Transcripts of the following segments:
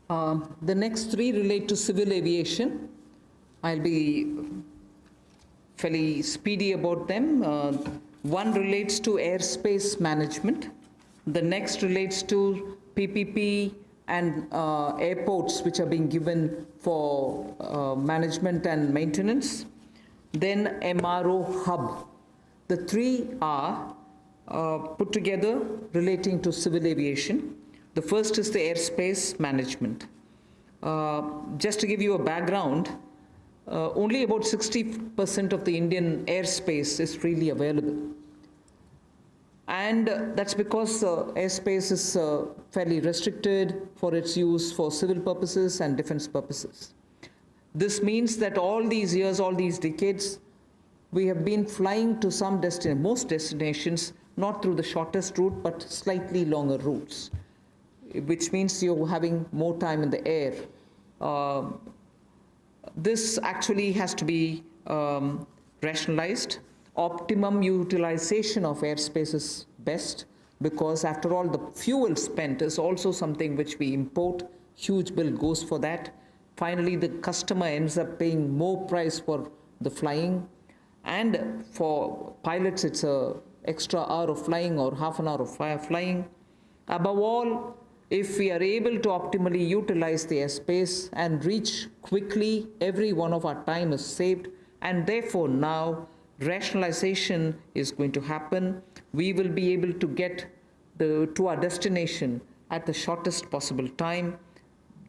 The next three relate to civil aviation. I'll be fairly speedy about them. One relates to airspace management. The next relates to PPP and airports which are being given for management and maintenance. Then MRO hub. The three are put together relating to civil aviation. The first is the airspace management. Just to give you a background, only about 60% of the Indian airspace is freely available. And that's because airspace is fairly restricted for its use for civil purposes and defense purposes. This means that all these years, all these decades, we have been flying to some most destinations, not through the shortest route, but slightly longer routes, which means you're having more time in the air. This actually has to be rationalized. Optimum utilization of airspace is best, because after all, the fuel spent is also something which we import. Huge bill goes for that. Finally, the customer ends up paying more price for the flying. And for pilots, it's an extra hour of flying or half an hour of flying. Above all, if we are able to optimally utilize the airspace and reach quickly, every one of our time is saved. And therefore, now rationalization is going to happen. We will be able to get to our destination at the shortest possible time,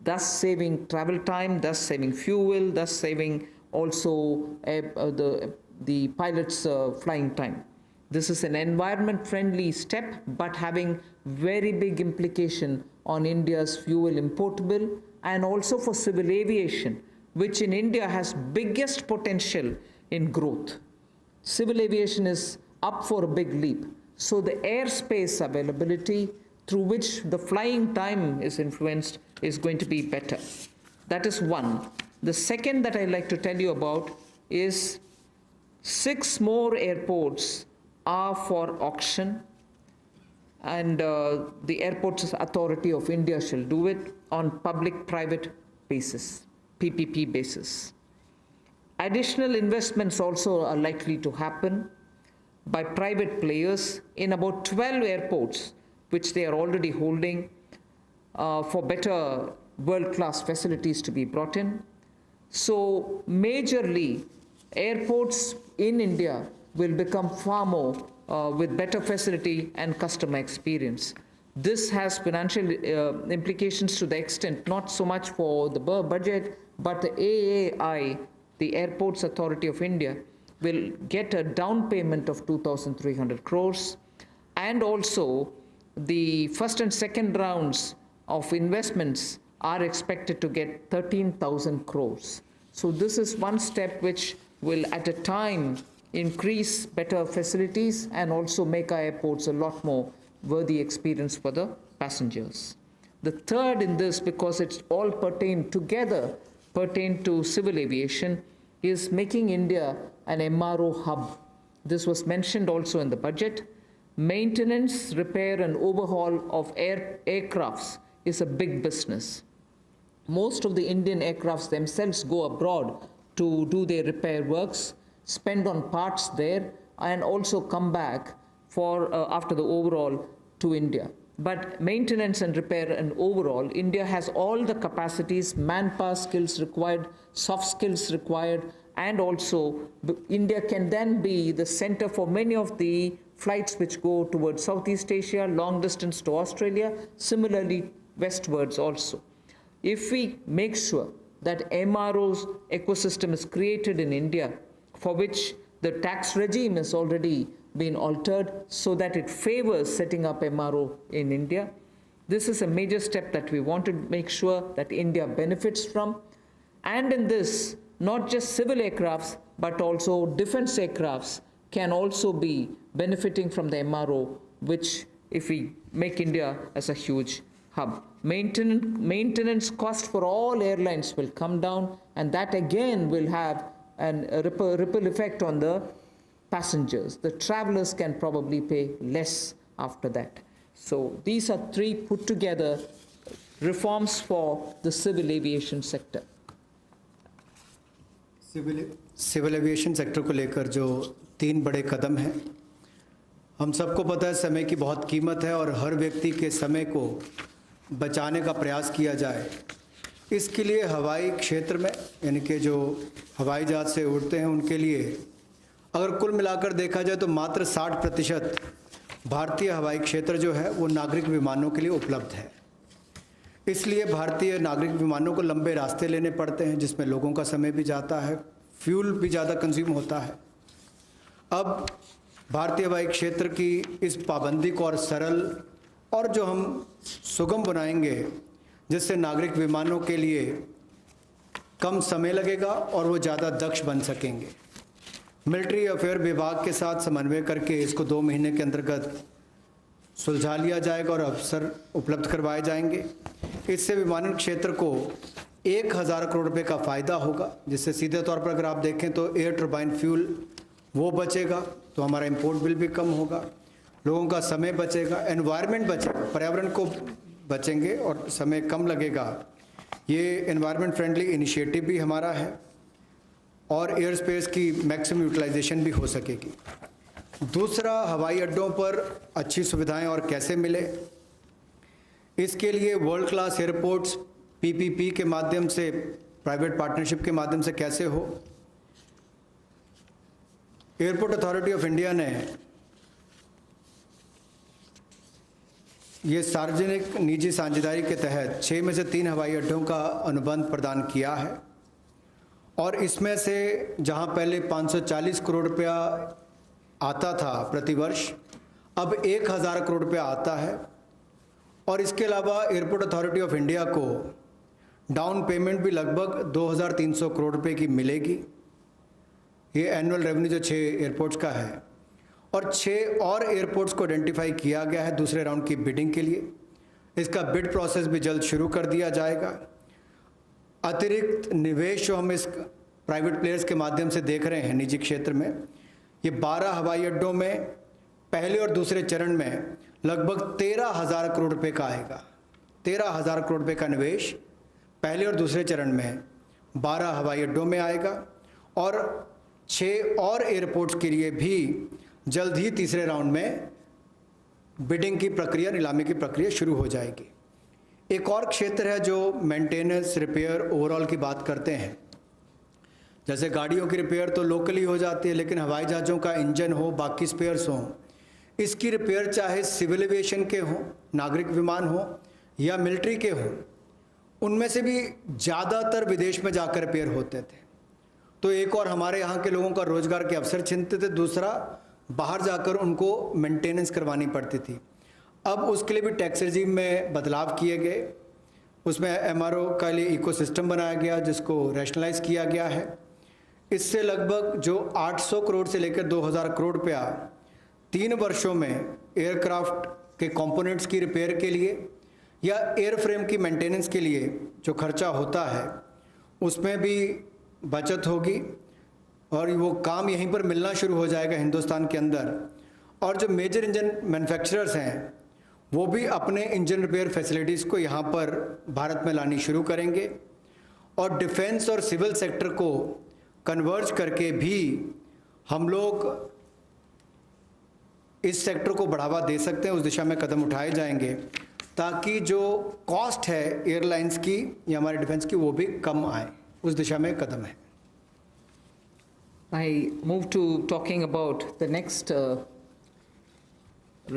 thus saving travel time, thus saving fuel, thus saving also the pilot's flying time. This is an environment-friendly step, but having very big implication on India's fuel importable and also for civil aviation, which in India has biggest potential in growth. Civil aviation is up for a big leap. So the airspace availability through which the flying time is influenced is going to be better. That is one. The second that I'd like to tell you about is 6 more airports are for auction, and the Airports Authority of India shall do it on public-private basis, PPP basis. Additional investments also are likely to happen by private players in about 12 airports, which they are already holding, for better world-class facilities to be brought in. So majorly, airports in India will become far more with better facility and customer experience. This has financial implications to the extent, not so much for the budget, but the AAI, the Airports Authority of India, will get a down payment of 2,300 crores. And also, the first and second rounds of investments are expected to get 13,000 crores. So this is one step which will, at a time, increase better facilities and also make our airports a lot more worthy experience for the passengers. The third in this, because it's all pertain to civil aviation, is making India an MRO hub. This was mentioned also in the budget. Maintenance, repair, and overhaul of aircrafts is a big business. Most of the Indian aircrafts themselves go abroad to do their repair works, spend on parts there, and also come back for after the overhaul to India. But maintenance and repair and overall, India has all the capacities, manpower skills required, soft skills required, and also India can then be the center for many of the flights which go towards Southeast Asia, long distance to Australia, similarly westwards also. If we make sure that MRO's ecosystem is created in India, for which the tax regime has already been altered so that it favors setting up MRO in India. This is a major step that we want to make sure that India benefits from. And in this, not just civil aircrafts, but also defense aircrafts can also be benefiting from the MRO, which if we make India as a huge hub. Maintenance cost for all airlines will come down, and that again will have a ripple effect on the passengers. The travelers can probably pay less after that. So these are three put together reforms for the civil aviation sector? Civil aviation sector को लेकर जो 3 बड़े कदम हैं, हम सबको पता है समय की बहुत कीमत है और हर व्यक्ति के समय को बचाने का प्रयास किया जाए। इसके लिए हवाई क्षेत्र में यानी कि जो हवाई जहाज से उड़ते हैं उनके लिए अगर कुल मिलाकर देखा जाए तो मात्र 60% भारतीय हवाई क्षेत्र जो है वो नागरिक विमानों के लिए उपलब्ध है। इसलिए भारतीय नागरिक विमानों को लंबे रास्ते लेने पड़ते हैं जिसमें लोगों का समय भी जाता है, फ्यूल भी ज़्यादा कंज्यूम होता है। अब भारतीय हवाई क्षेत्र की इस पाबंदी को और सरल और जो हम सुगम बनाएंगे जिससे नागरिक विमानों के लिए कम समय लगेगा और वो ज़्यादा दक्ष बन सकेंगे। मिलिट्री अफेयर विभाग के साथ समन्वय करके इसको 2 महीने के अंतर्गत सुलझा लिया जाएगा और अवसर उपलब्ध करवाए जाएंगे। इससे विमानन क्षेत्र को 1000 करोड़ रुपए का फ़ायदा होगा, जिससे सीधे तौर पर अगर आप देखें तो एयर टर्बाइन फ्यूल वो बचेगा तो हमारा इंपोर्ट बिल भी कम होगा, लोगों का समय बचेगा, एनवायरनमेंट बचेगा, पर्यावरण को बचेंगे और समय कम लगेगा। ये एनवायरनमेंट फ्रेंडली इनिशिएटिव भी हमारा है और एयर स्पेस की मैक्सिमम यूटिलाइजेशन भी हो सकेगी। दूसरा, हवाई अड्डों पर अच्छी सुविधाएं और कैसे मिले, इसके लिए वर्ल्ड क्लास एयरपोर्ट्स पीपीपी के माध्यम से, प्राइवेट पार्टनरशिप के माध्यम से कैसे हो। एयरपोर्ट अथॉरिटी ऑफ इंडिया ने ये सार्वजनिक निजी साझेदारी के तहत 6 में से 3 हवाई अड्डों का अनुबंध प्रदान किया है और इसमें से जहां पहले 540 करोड़ रुपया आता था प्रतिवर्ष, अब 1000 करोड़ रुपया आता है। और इसके अलावा एयरपोर्ट अथॉरिटी ऑफ इंडिया को डाउन पेमेंट भी लगभग 2300 करोड़ रुपए की मिलेगी। ये एनुअल रेवेन्यू जो 6 एयरपोर्ट्स का है और 6 और एयरपोर्ट्स को आइडेंटिफाई किया गया है दूसरे राउंड की बिडिंग के लिए। इसका बिड प्रोसेस भी जल्द शुरू कर दिया जाएगा। अतिरिक्त निवेश जो हम इस प्राइवेट प्लेयर्स के माध्यम से देख रहे हैं निजी क्षेत्र में, ये 12 हवाई अड्डों में पहले और दूसरे चरण में लगभग 13,000 करोड़ रुपए का आएगा। 13,000 करोड़ रुपए का निवेश पहले और दूसरे चरण में 12 हवाई अड्डों में आएगा और 6 और एयरपोर्ट्स के लिए भी जल्द ही तीसरे राउंड में बिडिंग की प्रक्रिया, नीलामी की प्रक्रिया शुरू हो जाएगी। एक और क्षेत्र है जो मेंटेनेंस, रिपेयर, ओवरऑल की बात करते हैं। जैसे गाड़ियों की रिपेयर तो लोकली हो जाती है, लेकिन हवाई जहाज़ों का इंजन हो, बाकी स्पेयर्स हों, इसकी रिपेयर चाहे सिविल एविएशन के हों, नागरिक विमान हो या मिलिट्री के हों, उनमें से भी ज़्यादातर विदेश में जाकर रिपेयर होते थे। तो एक और हमारे यहाँ के लोगों का रोजगार के अवसर छिनते थे, दूसरा बाहर जाकर उनको मेंटेनेंस करवानी पड़ती थी। अब उसके लिए भी टैक्स रेजिम में बदलाव किए गए, उसमें एमआरओ का लिए इकोसिस्टम बनाया गया जिसको रैशनलाइज किया गया है। इससे लगभग जो 800 करोड़ से लेकर 2000 करोड़ रुपया 3 वर्षों में एयरक्राफ्ट के कंपोनेंट्स की रिपेयर के लिए या एयरफ्रेम की मेंटेनेंस के लिए जो खर्चा होता है उसमें भी बचत होगी और वो काम यहीं पर मिलना शुरू हो जाएगा हिंदुस्तान के अंदर। और जो मेजर इंजन मैन्युफैक्चरर्स हैं वो भी अपने इंजन रिपेयर फैसिलिटीज़ को यहाँ पर भारत में लानी शुरू करेंगे और डिफेंस और सिविल सेक्टर को कन्वर्ज करके भी हम लोग इस सेक्टर को बढ़ावा दे सकते हैं। उस दिशा में कदम उठाए जाएंगे ताकि जो कॉस्ट है एयरलाइंस की या हमारे डिफेंस की वो भी कम आए, उस दिशा में कदम है। I move to talking about the next